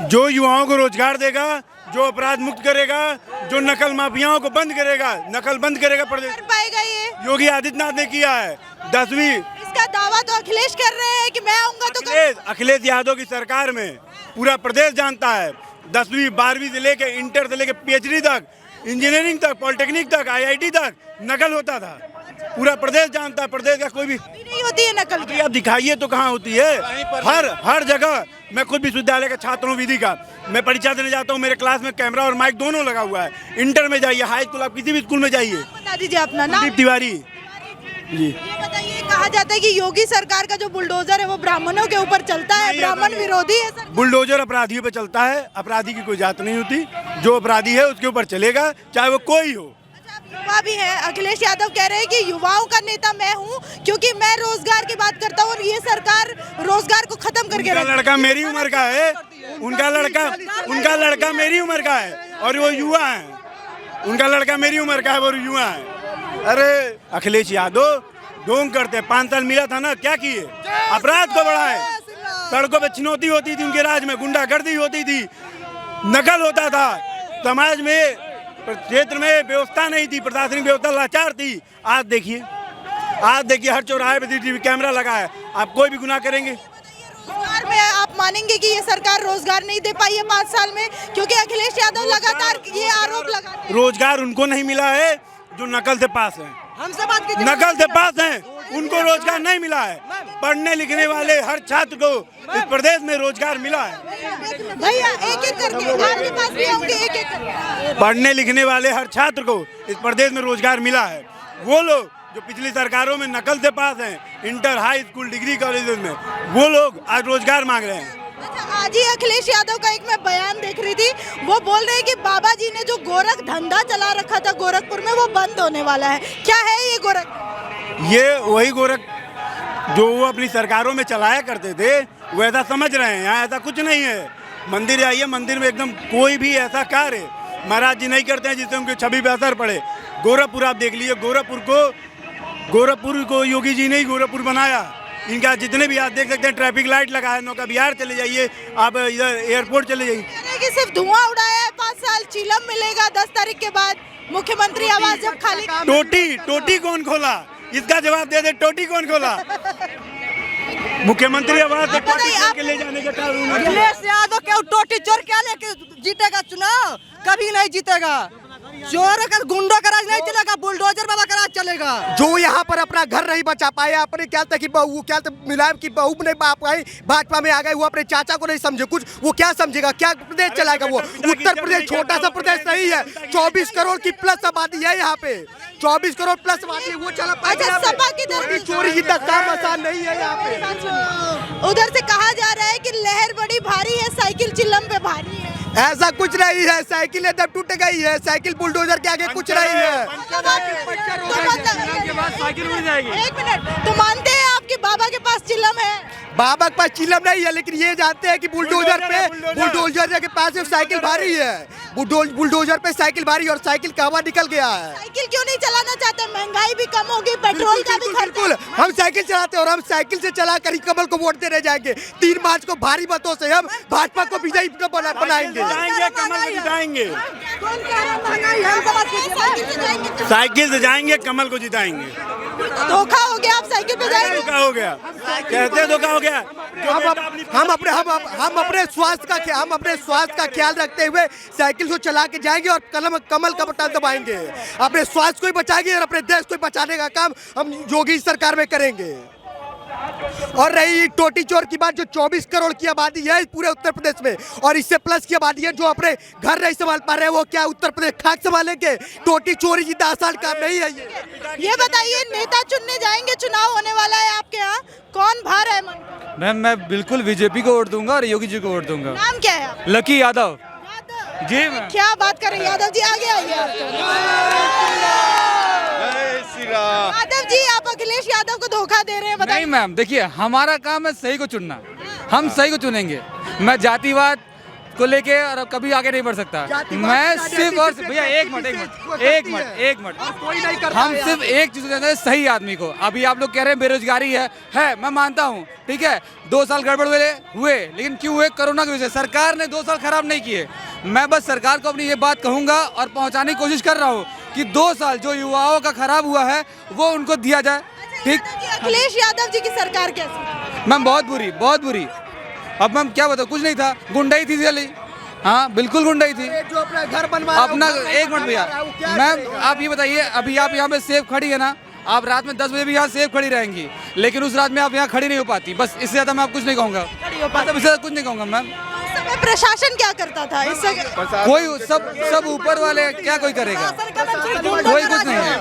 जो युवाओं को रोजगार देगा, जो अपराध मुक्त करेगा, जो नकल माफियाओं को बंद करेगा, नकल बंद करेगा प्रदेश। कर पाएगा ये? योगी आदित्यनाथ ने किया है। 10वीं इसका दावा तो अखिलेश कर रहे हैं कि मैं आऊंगा तो अखिलेश यादव की सरकार में पूरा प्रदेश जानता है। 10वीं 12वीं से लेके इंटर से लेके PhD तक, इंजीनियरिंग तक, पॉलिटेक्निक तक, IIT तक नकल होता था। पूरा प्रदेश जानता है। प्रदेश का कोई भी नहीं होती है नकल की। आप दिखाइए तो कहाँ होती है? हर जगह। मैं खुद विश्वविद्यालय का छात्र हूँ, विधि का। मैं परीक्षा देने जाता हूँ, मेरे क्लास में कैमरा और माइक दोनों लगा हुआ है। इंटर में जाइए, हाई स्कूल, आप किसी भी स्कूल में जाइए। बता दीजिए अपना नाम। दीप तिवारी जी। ये बताइए, कहा जाता है कि योगी सरकार का जो बुलडोजर है वो ब्राह्मणों के ऊपर चलता है, ब्राह्मण विरोधी है सर। बुलडोजर अपराधियों पे चलता है। अपराधी की कोई जात नहीं होती। जो अपराधी है उसके ऊपर चलेगा, चाहे वो कोई हो। युवा भी है। अखिलेश यादव कह रहे हैं कि युवाओं का नेता मैं हूं, क्योंकि मैं रोजगार की बात करता हूं और ये सरकार रोजगार को खत्म करके उनका लड़का मेरी उम्र का है। उनका लड़का मेरी उम्र का है और वो युवा है। उनका लड़का मेरी उम्र का है, वो युवा है। अरे अखिलेश यादव ढोंग करते हैं। 5 साल मिला था ना, क्या किए? अपराध को बढ़ाए। सड़कों पे चुनौती होती थी उनके राज में, गुंडागर्दी होती थी, नकल होता था। समाज में, क्षेत्र में व्यवस्था नहीं थी, प्रशासनिक व्यवस्था लाचार थी। आज देखिए हर चौराहे पे CCTV कैमरा लगा है। आप कोई भी गुनाह करेंगे। रोजगार में आप मानेंगे कि ये सरकार रोजगार नहीं दे पाई है 5 साल में, क्योंकि अखिलेश यादव लगातार ये आरोप लगाते हैं। रोजगार उनको नहीं मिला है जो नकल से पास हैं। हमसे बात कीजिए। नकल से पास हैं, उनको रोजगार नहीं मिला है। पढ़ने लिखने वाले हर छात्र को इस प्रदेश में रोजगार मिला है। भैया एक-एक करके आपके पास भी आऊंगे, एक-एक करके। पढ़ने लिखने वाले हर छात्र को इस प्रदेश में रोजगार मिला है। वो लोग जो पिछली सरकारों में नकल से पास हैं, inter, high school, degree colleges में, वो लोग आज रोजगार मांग रहे हैं। अच्छा, आज ही अखिलेश यादव का एक मैं बयान देख रही थी, वो बोल रहे हैं कि बाबा जी ने जो गोरख धंधा चला रखा था गोरखपुर में, वो बंद होने वाला है। क्या है ये गोरख? ये वही गोरख जो वो अपनी सरकारों में चलाया करते थे, वो ऐसा समझ रहे हैं। यहाँ ऐसा कुछ नहीं है। मंदिर जाइए, मंदिर में एकदम कोई भी ऐसा कार्य महाराज जी नहीं करते हैं जिससे उनकी छवि पे असर पड़े। गोरखपुर आप देख लीजिए, गोरखपुर को योगी जी ने ही गोरखपुर बनाया। इनका जितने भी आप देख सकते हैं, ट्रैफिक लाइट लगा है। नौका विहार चले जाइए, आप इधर एयरपोर्ट चले जाइए। कि सिर्फ धुआं उड़ाया है 5 साल। चिलम मिलेगा 10 तारीख के बाद। मुख्यमंत्री आवास जब खाली। टोटी कौन खोला? इसका जवाब दे दे। टोटी कौन खोला? मुख्यमंत्री आवास से टोटी चोर के ले जाने का कारण। अखिलेश यादव क्यों टोटी चोर क्या लेके जीतेगा चुनाव? कभी नहीं जीतेगा। चोर का, गुंडों का राज नहीं चलेगा, बुलडोजर बाबा का राज चलेगा। जो यहाँ पर अपना घर नहीं बचा पाए, अपने क्या था कि बहू, क्या मुलायम की बहू नहीं पा पाई, भाजपा में आ गए, वो अपने चाचा को नहीं समझे कुछ, वो क्या समझेगा? क्या प्रदेश चलाएगा वो? उत्तर प्रदेश छोटा सा प्रदेश नहीं है। 24 करोड़ की प्लस आबादी है यहाँ पे। 24 करोड़ प्लस आबादी, वो चला पाएगा? चोरी जितना काम आसान नहीं है यहाँ पे। उधर से कहा जा रहा है कि लहर बड़ी भारी है, साइकिल चिल्लम पे भारी है। ऐसा कुछ नहीं है। साइकिल एकदम टूट गई है। साइकिल बुलडोजर के आगे कुछ नहीं है। एक मिनट, तो मानते हैं आपके बाबा के पास चिल्लम है? बाबा के पास चिल्लम नहीं है, लेकिन ये जानते हैं कि बुलडोजर के पास साइकिल भारी है। बुलडोजर पे साइकिल भारी और साइकिल का हवा निकल गया है। साइकिल क्यों नहीं चलाना चाहते? महंगाई भी कम होगी, पेट्रोल का भी खर्चा। बिल्कुल, हम साइकिल चलाते हैं और हम साइकिल से चलाकर ही कमल को वोट देने जाएंगे। 3 मार्च को भारी मतों से हम भाजपा को विजयी बनाएंगे। कमल को जिताएंगे। साइकिल से जाएंगे, कमल को जिताएंगे। धोखा हो गया, आप साइकिल पे जाएंगे? धोखा हो गया, कहते धोखा हो गया। हम अपने स्वास्थ्य का ख्याल रखते हुए साइकिल को चला के जाएंगे और कमल का बटन दबाएंगे। अपने स्वास्थ्य को ही बचाएंगे और अपने देश को बचाने का काम हम योगी सरकार में करेंगे। और रही टोटी चोर की बात, जो 24 करोड़ की आबादी है पूरे उत्तर प्रदेश में, और इससे प्लस की आबादी है जो अपने घर नहीं संभाल पा रहे हैं, वो क्या उत्तर प्रदेश खाक संभालेंगे? टोटी चोरी जितना आसान काम नहीं है ये बताइए, नेता चुनने जाएंगे, चुनाव होने वाला है आपके यहाँ, कौन भार है मन? मैम, मैं बिल्कुल बीजेपी को वोट दूंगा और योगी जी को वोट दूंगा। नाम क्या है आपका? लकी यादव जी। मैम, क्या बात कर रहे हैं यादव जी? आगे आइए आप तो। यादव जी, आप अखिलेश यादव को धोखा दे रहे हैं, बताइए। नहीं मैम, देखिए हमारा काम है सही को चुनना। हम सही को चुनेंगे। मैं जातिवाद को लेके और कभी आगे नहीं बढ़ सकता। मैं सिर्फ और भैया एक मिनट कोई नहीं करता हम सिर्फ एक चीज कहते हैं, सही आदमी को। अभी आप लोग कह रहे हैं बेरोजगारी है मैं मानता हूँ, ठीक है 2 साल गड़बड़ हुए, लेकिन क्यों हुए? कोरोना की वजह से। सरकार ने 2 साल खराब नहीं किए। मैं बस सरकार को अपनी ये बात कहूंगा और पहुंचाने की कोशिश कर रहा हूँ कि 2 साल जो युवाओं का खराब हुआ है वो उनको दिया जाए। ठीक, अखिलेश यादव जी की सरकार कैसी? मैम बहुत बुरी। अब मैम क्या बताऊँ, कुछ नहीं था, गुंडाई थी चली। हाँ बिल्कुल गुंडाई थी। जो अपना घर बनवा अपना एक मिनट भैया, मैम आप ये बताइए, अभी आप यहाँ पे सेफ खड़ी है ना, आप रात में 10 बजे भी यहाँ सेफ खड़ी रहेंगी, लेकिन उस रात में आप यहाँ खड़ी नहीं हो पाती। बस इससे ज्यादा मैं आप कुछ नहीं कहूँगा, इससे ज्यादा कुछ नहीं कहूँगा मैम। उस समय प्रशासन क्या करता था? इससे कोई सब ऊपर वाले क्या कोई करेगा, कोई कुछ नहीं है।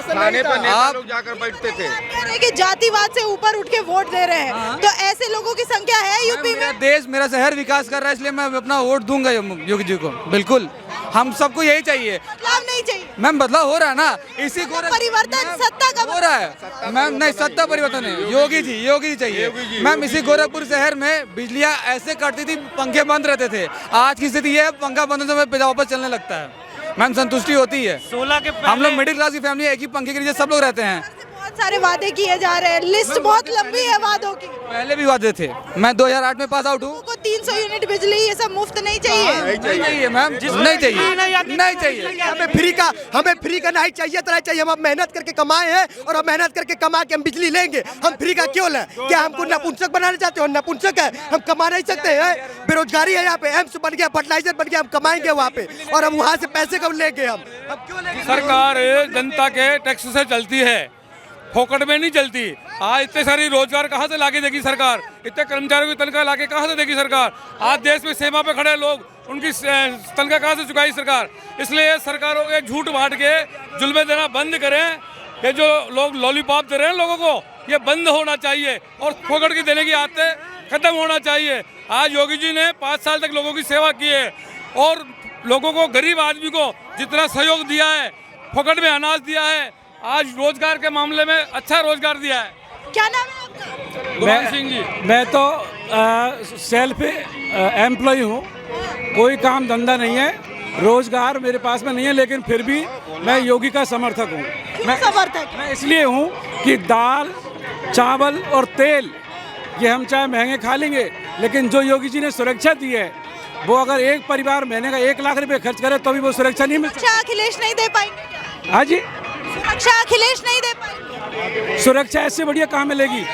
थाने पर नेता आप- लोग जाकर बैठते थे। कह रहे हैं कि जातिवाद से ऊपर उठ के वोट दे रहे हैं, तो ऐसे लोगों की संख्या है यूपी मेरा में? देश मेरा शहर विकास कर रहा है, इसलिए मैं अपना वोट दूंगा योगी जी को। बिल्कुल, हम सबको यही चाहिए। बदलाव नहीं चाहिए? मैम बदलाव हो रहा है ना, इसी परिवर्तन सत्ता का हो रहा है मैम। नहीं, सत्ता परिवर्तन है, योगी जी चाहिए मैम। इसी गोरखपुर शहर में बिजलियां ऐसे कटती थी, पंखे बंद रहते थे। आज की स्थिति है, पंखा बंद होने से वापस चलने लगता है। मैम संतुष्टि होती है। 16 के हम लोग मिडिल क्लास की फैमिली, एक ही पंखे के नीचे सब लोग रहते हैं। बहुत सारे वादे किए जा रहे हैं, लिस्ट बहुत लंबी है वादों की। पहले भी वादे थे, मैं 2008 में पास आउट हूँ। को 300 यूनिट बिजली ये सब मुफ्त नहीं चाहिए? नहीं चाहिए मैम, नहीं चाहिए। हमें फ्री का नहीं चाहिए तो नहीं चाहिए। हम अब मेहनत करके कमाए हैं और अब मेहनत करके कमा के हम बिजली लेंगे। हम फ्री का क्यों लें? क्या हमको नपुंसक बनाना चाहते हो? नपुंसक है, हम कमा नहीं सकते हैं। बेरोजगारी है यहाँ पे, एम्स बन गया, फर्टिलाइजर बन गया, हम कमाएंगे वहाँ पे और हम वहाँ से पैसे कब लेंगे? हम क्यों लेंगे? सरकार जनता के टैक्स से चलती है, फोकट में नहीं चलती। आज इतने सारी रोजगार कहाँ से लाके देगी सरकार? इतने कर्मचारियों की तनख्वाह लाके कहाँ से देगी सरकार? आज देश में सीमा पे खड़े लोग, उनकी तनख्वाह कहाँ से चुकाई सरकार? इसलिए सरकारों के झूठ बांट के जुल्मे देना बंद करें। ये जो लोग लॉलीपॉप दे रहे हैं लोगों को, ये बंद होना चाहिए और फोकट की देने की आदतें खत्म होना चाहिए। आज योगी जी ने 5 साल तक लोगों की सेवा की है और लोगों को, गरीब आदमी को जितना सहयोग दिया है, फोकट में अनाज दिया है, आज रोजगार के मामले में अच्छा रोजगार दिया है। क्या नाम है आपका? गुरबान सिंह जी। मैं तो सेल्फ एम्प्लॉय हूँ, कोई काम धंधा नहीं है, रोजगार मेरे पास में नहीं है, लेकिन फिर भी मैं योगी का समर्थक हूँ। क्यों समर्थक? मैं इसलिए हूँ कि दाल, चावल और तेल ये हम चाहे महंगे खा लेंगे, लेकिन जो योगी जी ने सुरक्षा दी है, वो अगर एक परिवार महीने का 1 लाख रुपए खर्च करे तो भी वो सुरक्षा नहीं मिल सकती। सुरक्षा अखिलेश नहीं दे पाएंगे क्या? हाँ जी, सुरक्षा अखिलेश नहीं दे पाएंगे? सुरक्षा ऐसे बढ़िया कहाँ मिलेगी?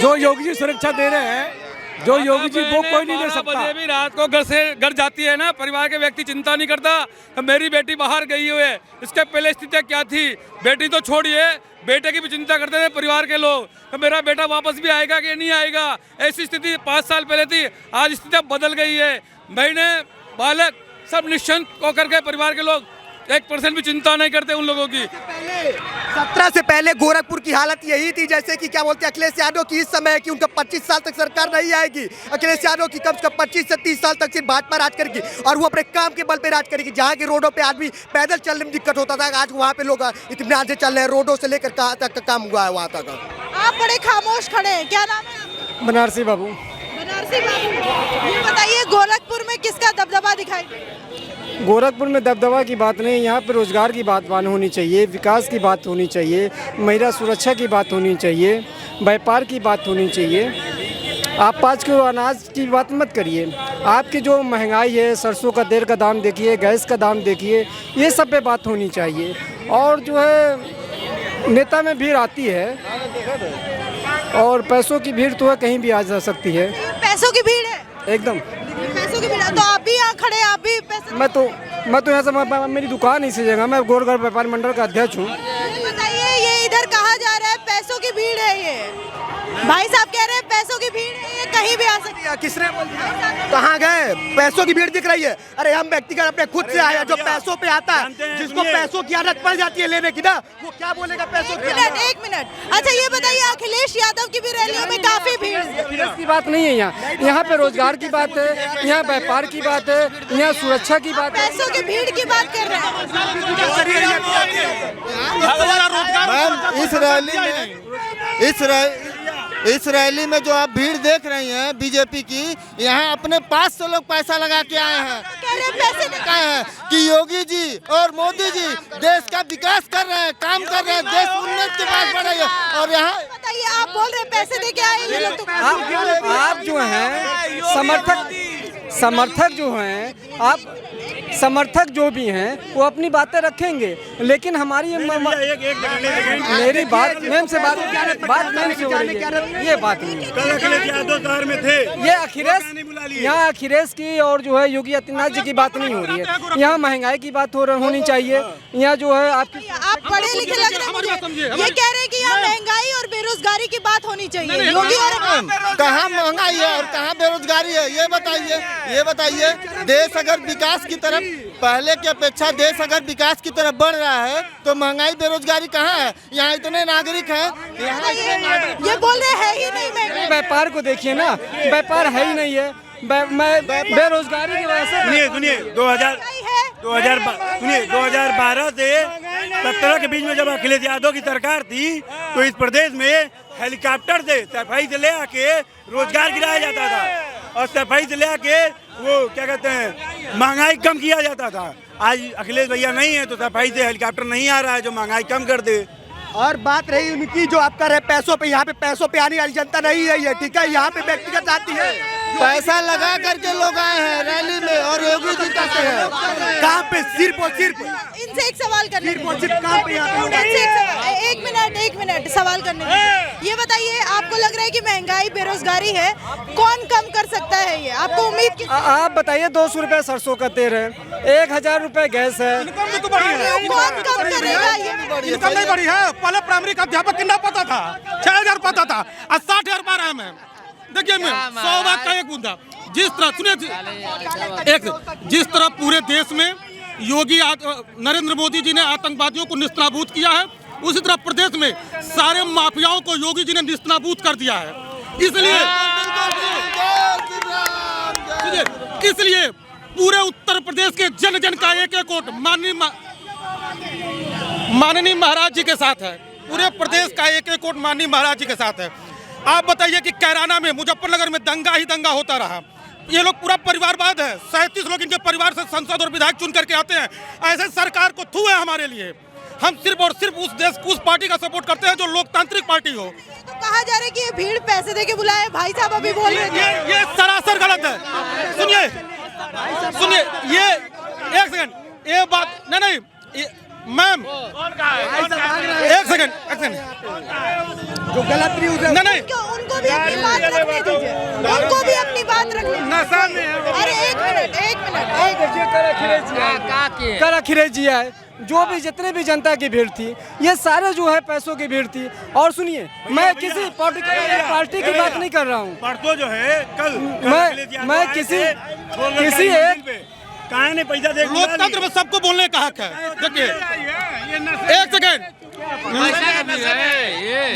जो योगी जी सुरक्षा दे रहे हैं, जो योगी जी वो कोई नहीं दे 12 सकता। बजे भी रात को घर से घर जाती है ना, परिवार के व्यक्ति चिंता नहीं करता तो मेरी बेटी बाहर गई हुई है, इसके पहले स्थितियाँ क्या थी? बेटी तो छोड़िए, बेटे की भी चिंता करते थे परिवार के लोग, तो मेरा बेटा वापस भी आएगा कि नहीं आएगा। ऐसी स्थिति 5 साल पहले थी, आज स्थितियाँ बदल गई है। महीने बालक सब निश्चिंत होकर के परिवार के लोग 1% भी चिंता नहीं करते उन लोगों की। 17 से पहले गोरखपुर की हालत यही थी, जैसे कि क्या बोलते हैं अखिलेश यादव की इस समय कि उनका 25 साल तक सरकार नहीं आएगी। अखिलेश यादव की कम से कम 25 से 30 साल तक सिर्फ भाजपा राज करेगी और वो अपने काम के बल पे राज करेगी। जहाँ की रोडों पे आदमी पैदल चलने में दिक्कत होता था, आज वहाँ पे लोग इत्मीनान से चल रहे हैं। रोडों से लेकर कहाँ तक का काम हुआ है वहाँ तक। आप बड़े खामोश खड़े हैं, क्या नाम है आपका? बनारसी बाबू, बनारसी बाबू, ये बताइए गोरखपुर में किसका दबदबा दिखाई दे? गोरखपुर में दबदबा की बात नहीं, यहाँ पे रोजगार की बात होनी चाहिए, विकास की बात होनी चाहिए, महिला सुरक्षा की बात होनी चाहिए, व्यापार की बात होनी चाहिए। आप 5 किलो अनाज की बात मत करिए। आपकी जो महंगाई है, सरसों का तेल का दाम देखिए, गैस का दाम देखिए, ये सब पे बात होनी चाहिए। और जो है नेता में भीड़ आती है और पैसों की भीड़ तो है, कहीं भी आ जा सकती है। पैसों की भीड़ है एकदम पैसों की भीड़ है, तो आप भी यहाँ खड़े हैं, आप भी पैसे। मैं तो यहाँ से मेरी दुकान इसी जगह, मैं गोरखपुर व्यापार मंडल का अध्यक्ष हूँ। बताइए, ये इधर कहा जा रहा है पैसों की भीड़ है, ये भाई साहब कह रहे हैं पैसों की भीड़ है, ये कहीं भी आ सकती है। किसने बोल दिया? कहाँ गए? पैसों की भीड़ दिख रही है। अरे हम व्यक्तिगत अपने खुद से आया, जो पैसों पे आता है, जिसको पैसों की आदत पड़ जाती है लेने की ना, वो क्या बोलेगा पैसों की? 1 मिनट। अच्छा ये बताइए, अखिलेश यादव की भी रैलियों में काफी भीड़ है। की बात नहीं है यहाँ पे रोजगार की बात है, यहाँ व्यापार की बात है, यहाँ सुरक्षा की बात है। पैसों की भीड़ की बात कर रहे हैं। मैम इस रैली में इस रैली में जो आप भीड़ देख रही हैं बीजेपी की, यहाँ अपने पास से लोग पैसा लगा के आए हैं। कह रहे हैं पैसे कहा है कि योगी जी और मोदी जी देश का विकास कर रहे हैं, काम कर रहे हैं, देश उन्नति के पास बढ़ रही है। और यहाँ बताइए, आप बोल रहे हैं पैसे दे के आए ये लोग तो आप जो हैं समर्थक जो हैं, आप समर्थक जो भी हैं वो अपनी बातें रखेंगे, लेकिन हमारी मेरी बात मैम से बात मैम से हो रही है, ये बात नहीं है। कल अखिलेश यादव शहर में थे, ये अखिलेश यहाँ अखिलेश की और जो है योगी आदित्यनाथ जी की बात नहीं हो रही है। यहाँ महंगाई की बात होनी चाहिए। यहाँ जो है आप पढ़े लिखे लग रहे हैं मुझे। ये कह रहे हैं कि यहाँ महंगाई और बेरोजगारी की बात होनी चाहिए। योगी और कहाँ महंगाई है और कहाँ बेरोजगारी है, ये बताइए। देश अगर विकास की तरफ, पहले की अपेक्षा देश अगर विकास की तरफ बढ़ रहा है तो महंगाई बेरोजगारी कहाँ है? यहाँ इतने नागरिक हैं, ये बोल रहे हैं ही नहीं महंगाई। व्यापार को देखिए ना, व्यापार है ही नहीं है। मैं बेरोजगारी की वजह से सुनिए 2012 से 17 के बीच में जब अखिलेश यादव की सरकार थी तो इस प्रदेश में हेलीकॉप्टर से सफाई से ले आके रोजगार गिराया जाता था और सफाई से ले आके वो क्या कहते हैं महंगाई कम किया जाता था। आज अखिलेश भैया नहीं है तो सफाई से हेलीकॉप्टर नहीं आ रहा है जो महंगाई कम कर दे। और बात रही उनकी जो आप कर रहे पैसों पे, यहाँ पे पैसों पे आने वाली जनता नहीं है ये, ठीक है। यहाँ पे व्यक्तिगत आती है, पैसा लगा करके लोग आए हैं रैली में और योगी जी कहते हैं कहाँ पे सिर्फ और सिर्फ इनसे एक सवाल करने कहाँ पे एक मिनट सवाल करने दीजिए। ये बताइए, आपको लग रहा है कि महंगाई बेरोजगारी है, कौन कम कर सकता है ये? आपको उम्मीद आप बताइए। 200 रुपए सरसों का तेल है, 1000 रुपए गैस है। कौन कम करेगा? ये इनकम नहीं बढ़ी है। पहले प्राइमरी का अध्यापक कितना पता था? 6000 पता था, आज 60,000 पा रहा है। मैम देखिए, मैम 100 बात का एक मुद्दा, जिस तरह सुनिए, जिस तरह पूरे देश में योगी नरेंद्र मोदी जी ने आतंकवादियों को निस्ताबूद किया है, उसी तरह प्रदेश में सारे माफियाओं को योगी जी ने निस्ताबूद कर दिया है। इसलिए पूरे उत्तर प्रदेश के जन जन का एक एक वोट माननीय महाराज जी के साथ है। पूरे प्रदेश का एक एक वोट माननीय महाराज जी के साथ है। आप बताइए कि कैराना में, मुजफ्फरनगर में दंगा ही दंगा होता रहा। ये लोग पूरा परिवारवाद है। 37 लोग इनके परिवार से संसद और विधायक चुन करके आते हैं। ऐसे सरकार को थू है हमारे लिए। हम सिर्फ और सिर्फ उस पार्टी का सपोर्ट करते हैं जो लोकतांत्रिक पार्टी हो। तो कहा जा रहा है कि ये भीड़ पैसे दे के बुलाए। भाई साहब अभी बोल रहे थे ये सरासर गलत है। सुनिए, ये एक सेकंड, ये बात नहीं मैम, एक सेकंड जो गलत न्यूज़ है नहीं, उनको भी अपनी बात रखने दीजिए, उनको भी अपनी बात रखने दीजिए। अरे एक मिनट कल अखिलेश जी आए, जो भी जितने भी जनता की भीड़ थी, ये सारे जो है पैसों की भीड़ थी। और सुनिए, मैं किसी पार्टी की बात नहीं कर रहा हूँ। परसों जो है कल मैं किसी एक कहाँ ने पैसा दे, लोकतंत्र में सबको बोलने का हक है। देखिए एक सेकेंड,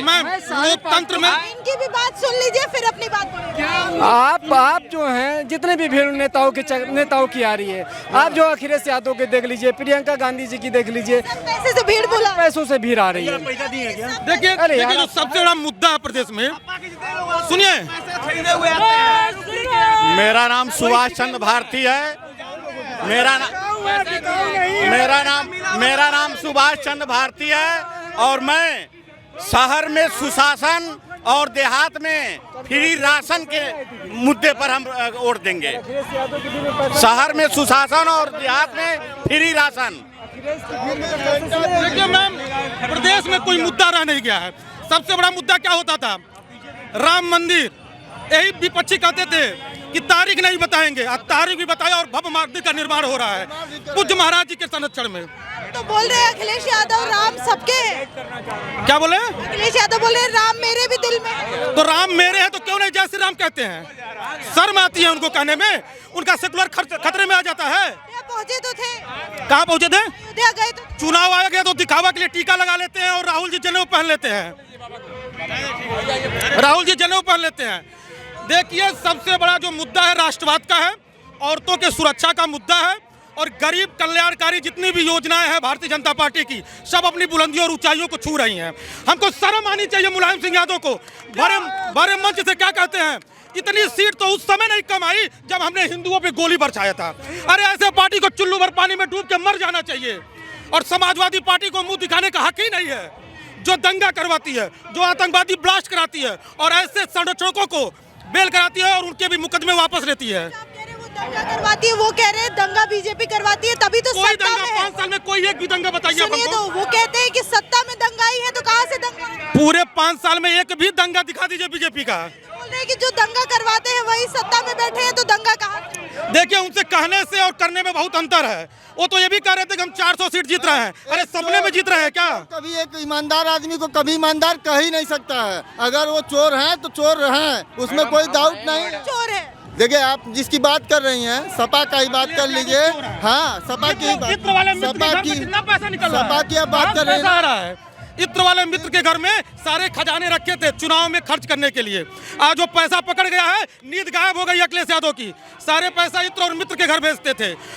मैम लोकतंत्र में इनकी भी बात सुन लीजिए, फिर अपनी बात बोलिए। आप जो हैं जितने भी भीड़ नेताओं की आ रही है, आप जो अखिलेश यादव के देख लीजिए, प्रियंका गांधी जी की देख लीजिए, पैसे से भीड़ बोला, पैसों से भीड़ आ रही है। पैसा दिए क्या? देखिए जो सबसे बड़ा मुद्दा है प्रदेश में, सुनिए, मेरा नाम सुभाष चंद्र भारती है। मेरा नाम सुभाष चंद्र भारती है और मैं शहर में सुशासन और देहात में फ्री राशन के मुद्दे पर हम वोट देंगे। शहर में सुशासन और देहात में फ्री राशन। देखिए मैम, प्रदेश में कोई मुद्दा रह नहीं गया है। सबसे बड़ा मुद्दा क्या होता था? राम मंदिर। यही विपक्षी कहते थे कि तारीख नहीं बताएंगे, अब तारीख भी बताया और भव्य मंदिर का निर्माण हो रहा है पूज्य महाराज जी के संरक्षण में। तो बोल रहे हैं अखिलेश यादव राम सबके हैं। क्या बोले? अखिलेश यादव बोले राम मेरे भी दिल में। तो राम मेरे हैं तो क्यों नहीं जय श्री राम कहते हैं? शर्म आती है उनको कहने में, उनका सेकुलर खतरे में आ जाता है। पहुंचे तो थे, कहाँ पहुंचे थे? अयोध्या गए तो। चुनाव आ गया तो दिखावा के लिए टीका लगा लेते हैं और राहुल जी जनेऊ पहन लेते हैं। देखिए सबसे बड़ा जो मुद्दा है राष्ट्रवाद का है, औरतों के सुरक्षा का मुद्दा है और गरीब कल्याणकारी जितनी भी योजनाएं हैं भारतीय जनता पार्टी की, सब अपनी बुलंदियों और ऊंचाइयों को छू रही हैं। हमको शर्म आनी चाहिए मुलायम सिंह यादव को। बड़े मंच से क्या कहते हैं, इतनी सीट तो उस समय नहीं कम आई जब हमने हिंदुओं पे गोली बरसाया था। अरे ऐसे पार्टी को चुल्लू भर पानी में डूब के मर जाना चाहिए। और समाजवादी पार्टी को मुंह दिखाने का हक ही नहीं है, जो दंगा करवाती है, जो आतंकवादी ब्लास्ट कराती है और ऐसे संरक्षकों को बेल कराती है और उनके भी मुकदमे वापस लेती है। दंगा करवाती है, वो कह रहे हैं दंगा बीजेपी करवाती है, तभी तो कोई सत्ता दंगा में है। 5 साल में कोई एक भी दंगा बताइए सुनिए हमको। तो वो कहते हैं कि सत्ता में दंगा ही है, तो कहाँ से दंगा? पूरे 5 साल में एक भी दंगा दिखा दीजिए बीजेपी का। बोल रहे हैं कि जो दंगा करवाते हैं वही सत्ता में बैठे हैं, तो दंगा कहाँ? देखिए, उनसे कहने से और करने में बहुत अंतर है। वो तो ये भी कह रहे थे कि हम 400 सीट जीत रहे हैं। अरे सपने में जीत रहे हैं क्या? कभी एक ईमानदार आदमी को कभी ईमानदार कह ही नहीं सकता है। अगर वो चोर हैं तो चोर हैं, उसमें कोई डाउट नहीं। चोर है। देखिए, आप जिसकी बात कर रही हैं, सपा का ही बात कर लीजिए। हाँ, सपा की आप बात कर रहे हैं। इत्र वाले मित्र के घर में सारे खजाने रखे थे चुनाव में खर्च करने के लिए। आज वो पैसा पकड़ गया है, नींद गायब हो गई अखिलेश यादव की। सारे पैसा इत्र और मित्र के घर भेजते थे।